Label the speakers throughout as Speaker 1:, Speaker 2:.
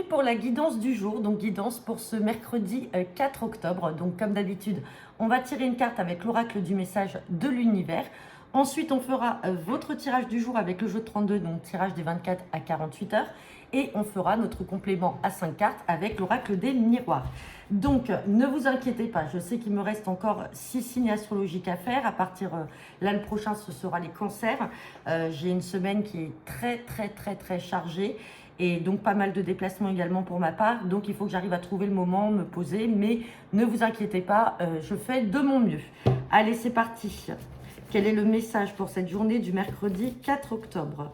Speaker 1: aujourd'hui pour la guidance du jour, donc guidance pour ce mercredi 4 octobre. Donc comme d'habitude, on va tirer une carte avec l'oracle du message de l'univers. Ensuite, on fera votre tirage du jour avec le jeu de 32, donc tirage des 24 à 48 heures. Et on fera notre complément à 5 cartes avec l'oracle des miroirs. Donc, ne vous inquiétez pas, je sais qu'il me reste encore 6 signes astrologiques à faire. À partir l'an prochain, ce sera les cancers. J'ai une semaine qui est très chargée. Et donc pas mal de déplacements également pour ma part. Donc il faut que j'arrive à trouver le moment, me poser. Mais ne vous inquiétez pas, je fais de mon mieux. Allez, c'est parti. Quel est le message pour cette journée du mercredi 4 octobre?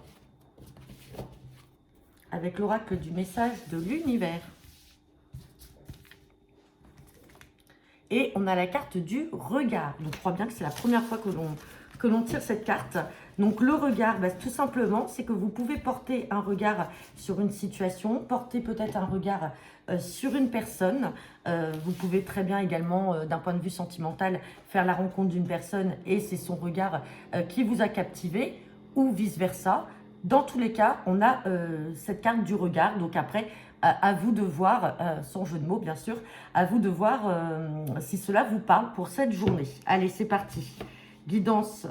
Speaker 1: Avec l'oracle du message de l'univers. Et on a la carte du regard. Donc je crois bien que c'est la première fois que l'on tire cette carte. Donc le regard, tout simplement, c'est que vous pouvez porter un regard sur une situation, porter peut-être un regard sur une personne. Vous pouvez très bien également, d'un point de vue sentimental, faire la rencontre d'une personne et c'est son regard qui vous a captivé ou vice-versa. Dans tous les cas, on a cette carte du regard. Donc après, à vous de voir, sans jeu de mots bien sûr, à vous de voir si cela vous parle pour cette journée. Allez, c'est parti. Guidance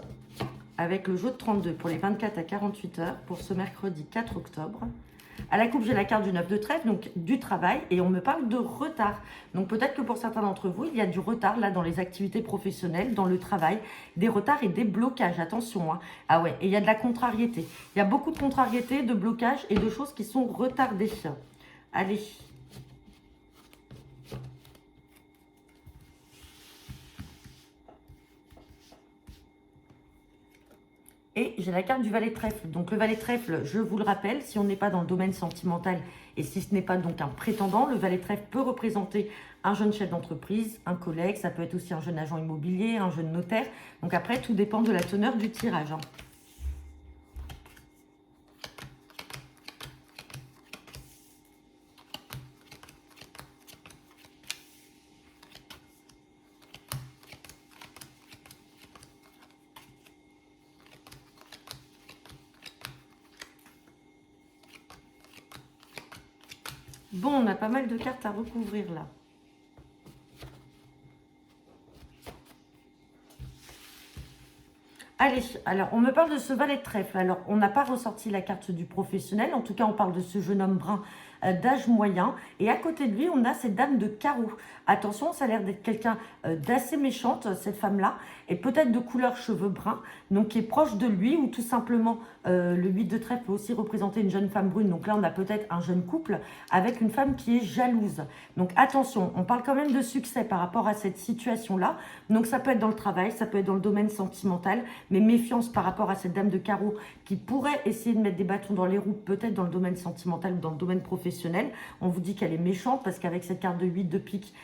Speaker 1: avec le jeu de 32 pour les 24 à 48 heures pour ce mercredi 4 octobre. À la coupe, j'ai la carte du 9 de trèfle, donc du travail, et on me parle de retard. Donc peut-être que pour certains d'entre vous, il y a du retard là dans les activités professionnelles, dans le travail, des retards et des blocages, attention. Hein. Ah ouais, et il y a de la contrariété. Il y a beaucoup de contrariété, de blocages et de choses qui sont retardées. Allez. Et j'ai la carte du valet de trèfle. Donc le valet de trèfle, je vous le rappelle, si on n'est pas dans le domaine sentimental et si ce n'est pas donc un prétendant, le valet de trèfle peut représenter un jeune chef d'entreprise, un collègue, ça peut être aussi un jeune agent immobilier, un jeune notaire. Donc après, tout dépend de la teneur du tirage. Hein. Bon, on a pas mal de cartes à recouvrir là. Allez, alors on me parle de ce valet de trèfle. Alors, on n'a pas ressorti la carte du professionnel. En tout cas, on parle de ce jeune homme brun d'âge moyen. Et à côté de lui, on a cette dame de carreau. Attention, ça a l'air d'être quelqu'un d'assez méchante, cette femme-là. Et peut-être de couleur cheveux bruns. Donc, qui est proche de lui. Ou tout simplement, le 8 de trèfle peut aussi représenter une jeune femme brune. Donc là, on a peut-être un jeune couple avec une femme qui est jalouse. Donc, attention, on parle quand même de succès par rapport à cette situation-là. Donc, ça peut être dans le travail, ça peut être dans le domaine sentimental. Mais méfiance par rapport à cette dame de carreau qui pourrait essayer de mettre des bâtons dans les roues, peut-être dans le domaine sentimental ou dans le domaine professionnel. On vous dit qu'elle est méchante parce qu'avec cette carte de 8 de pique,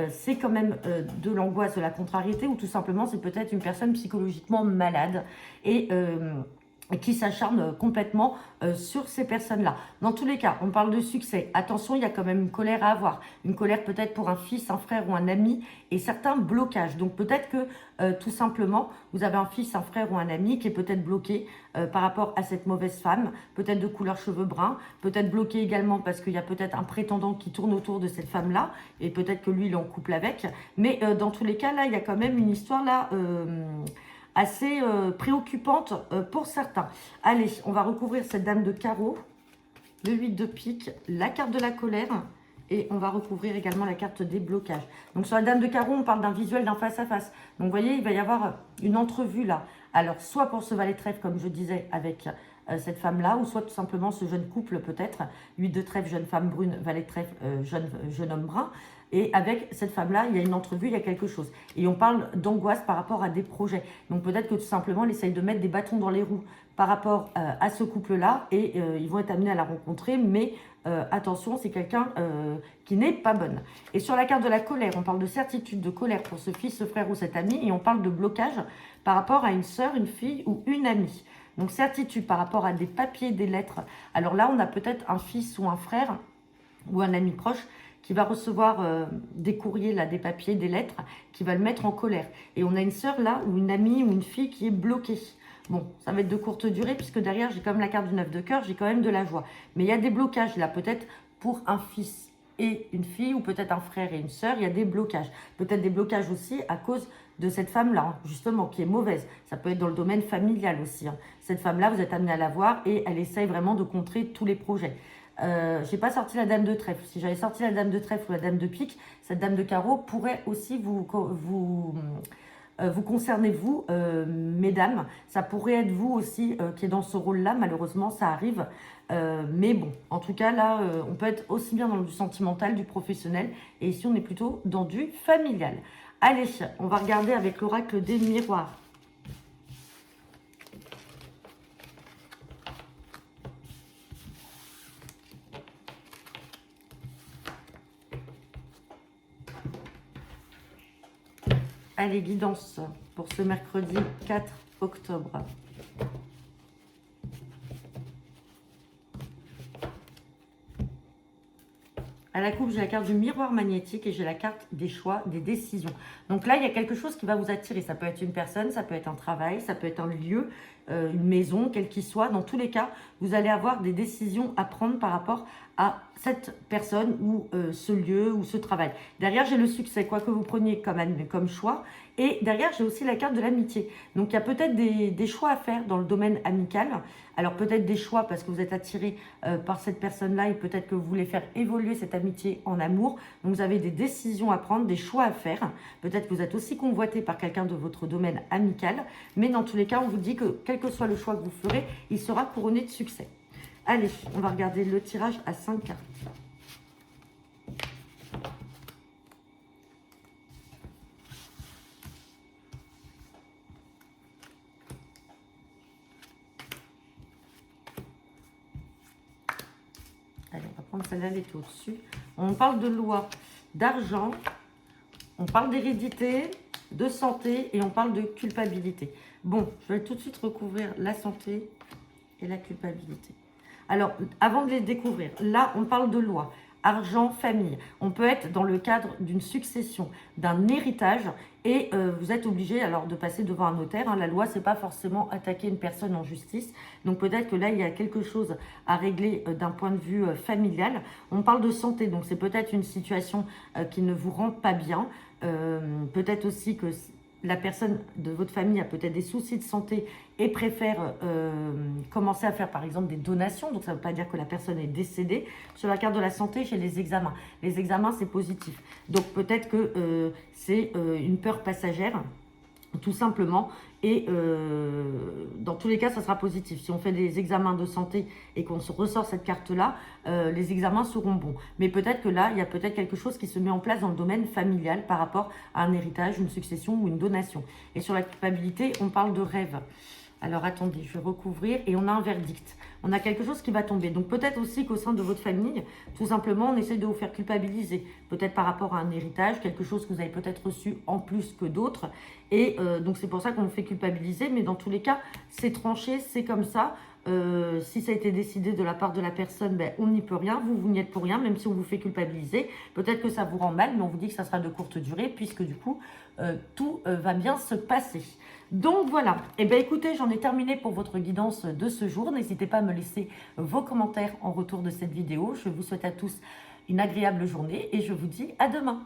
Speaker 1: c'est quand même de l'angoisse, de la contrariété, ou tout simplement c'est peut-être une personne psychologiquement malade et qui s'acharne complètement sur ces personnes-là. Dans tous les cas, on parle de succès. Attention, il y a quand même une colère à avoir. Une colère peut-être pour un fils, un frère ou un ami et certains blocages. Donc peut-être que tout simplement, vous avez un fils, un frère ou un ami qui est peut-être bloqué par rapport à cette mauvaise femme, peut-être de couleur cheveux bruns, peut-être bloqué également parce qu'il y a peut-être un prétendant qui tourne autour de cette femme-là et peut-être que lui, il est en couple avec. Mais dans tous les cas, là, il y a quand même une histoire là... assez préoccupante pour certains. Allez, on va recouvrir cette dame de carreau, le 8 de pique, la carte de la colère, et on va recouvrir également la carte des blocages. Donc sur la dame de carreau, on parle d'un visuel, d'un face-à-face. Donc vous voyez, il va y avoir une entrevue là. Alors, soit pour ce valet de trèfle, comme je disais, avec cette femme-là, ou soit tout simplement ce jeune couple peut-être, 8 de trèfle, jeune femme brune, valet de trèfle, jeune homme brun. Et avec cette femme-là, il y a une entrevue, il y a quelque chose. Et on parle d'angoisse par rapport à des projets. Donc peut-être que tout simplement, elle essaye de mettre des bâtons dans les roues par rapport à ce couple-là. Et ils vont être amenés à la rencontrer. Mais attention, c'est quelqu'un qui n'est pas bonne. Et sur la carte de la colère, on parle de certitude, de colère pour ce fils, ce frère ou cet ami. Et on parle de blocage par rapport à une sœur, une fille ou une amie. Donc certitude par rapport à des papiers, des lettres. Alors là, on a peut-être un fils ou un frère ou un ami proche qui va recevoir des courriers, là, des papiers, des lettres, qui va le mettre en colère. Et on a une sœur là, ou une amie, ou une fille qui est bloquée. Bon, ça va être de courte durée, puisque derrière, j'ai quand même la carte du 9 de cœur, j'ai quand même de la joie. Mais il y a des blocages là, peut-être pour un fils et une fille, ou peut-être un frère et une sœur, il y a des blocages. Peut-être des blocages aussi à cause de cette femme-là, hein, justement, qui est mauvaise. Ça peut être dans le domaine familial aussi, hein. Cette femme-là, vous êtes amené à la voir et elle essaye vraiment de contrer tous les projets. J'ai pas sorti la dame de trèfle. Si j'avais sorti la dame de trèfle ou la dame de pique, cette dame de carreau pourrait aussi vous concernez vous, mesdames. Ça pourrait être vous aussi qui est dans ce rôle-là. Malheureusement, ça arrive. Mais bon, en tout cas, là, on peut être aussi bien dans du sentimental, du professionnel. Et ici, on est plutôt dans du familial. Allez, on va regarder avec l'oracle des miroirs. Allez, guidance pour ce mercredi 4 octobre. À la coupe, j'ai la carte du miroir magnétique et j'ai la carte des choix, des décisions. Donc là, il y a quelque chose qui va vous attirer. Ça peut être une personne, ça peut être un travail, ça peut être un lieu, une maison, quel qu'il soit. Dans tous les cas, vous allez avoir des décisions à prendre par rapport à cette personne ou ce lieu ou ce travail. Derrière, j'ai le succès, quoi que vous preniez comme choix. Et derrière, j'ai aussi la carte de l'amitié. Donc, il y a peut-être des choix à faire dans le domaine amical. Alors, peut-être des choix parce que vous êtes attiré par cette personne-là et peut-être que vous voulez faire évoluer cette amitié en amour. Donc, vous avez des décisions à prendre, des choix à faire. Peut-être que vous êtes aussi convoité par quelqu'un de votre domaine amical. Mais dans tous les cas, on vous dit que quel que soit le choix que vous ferez, il sera couronné de succès. Allez, on va regarder le tirage à 5 cartes. Allez, on va prendre celle-là, elle est au-dessus. On parle de loi, d'argent, on parle d'hérédité, de santé et on parle de culpabilité. Bon, je vais tout de suite recouvrir la santé et la culpabilité. Alors, avant de les découvrir, là, on parle de loi, argent, famille. On peut être dans le cadre d'une succession, d'un héritage et vous êtes obligé alors de passer devant un notaire, hein. La loi, c'est pas forcément attaquer une personne en justice. Donc peut-être que là, il y a quelque chose à régler d'un point de vue familial. On parle de santé, donc c'est peut-être une situation qui ne vous rend pas bien. Peut-être aussi que la personne de votre famille a peut-être des soucis de santé et préfère commencer à faire par exemple des donations. Donc ça ne veut pas dire que la personne est décédée. Sur la carte de la santé, j'ai les examens. Les examens, c'est positif. Donc peut-être que c'est une peur passagère, tout simplement. Et dans tous les cas, ça sera positif. Si on fait des examens de santé et qu'on se ressort cette carte-là, les examens seront bons. Mais peut-être que là, il y a peut-être quelque chose qui se met en place dans le domaine familial par rapport à un héritage, une succession ou une donation. Et sur la culpabilité, on parle de rêve. Alors attendez, je vais recouvrir et on a un verdict. On a quelque chose qui va tomber. Donc peut-être aussi qu'au sein de votre famille, tout simplement, on essaie de vous faire culpabiliser. Peut-être par rapport à un héritage, quelque chose que vous avez peut-être reçu en plus que d'autres. Et donc c'est pour ça qu'on vous fait culpabiliser. Mais dans tous les cas, c'est tranché, c'est comme ça. Si ça a été décidé de la part de la personne, ben, on n'y peut rien, vous n'y êtes pour rien, même si on vous fait culpabiliser. Peut-être que ça vous rend mal, mais on vous dit que ça sera de courte durée, puisque du coup, tout va bien se passer. Donc voilà, et bien écoutez, j'en ai terminé pour votre guidance de ce jour. N'hésitez pas à me laisser vos commentaires en retour de cette vidéo. Je vous souhaite à tous une agréable journée et je vous dis à demain.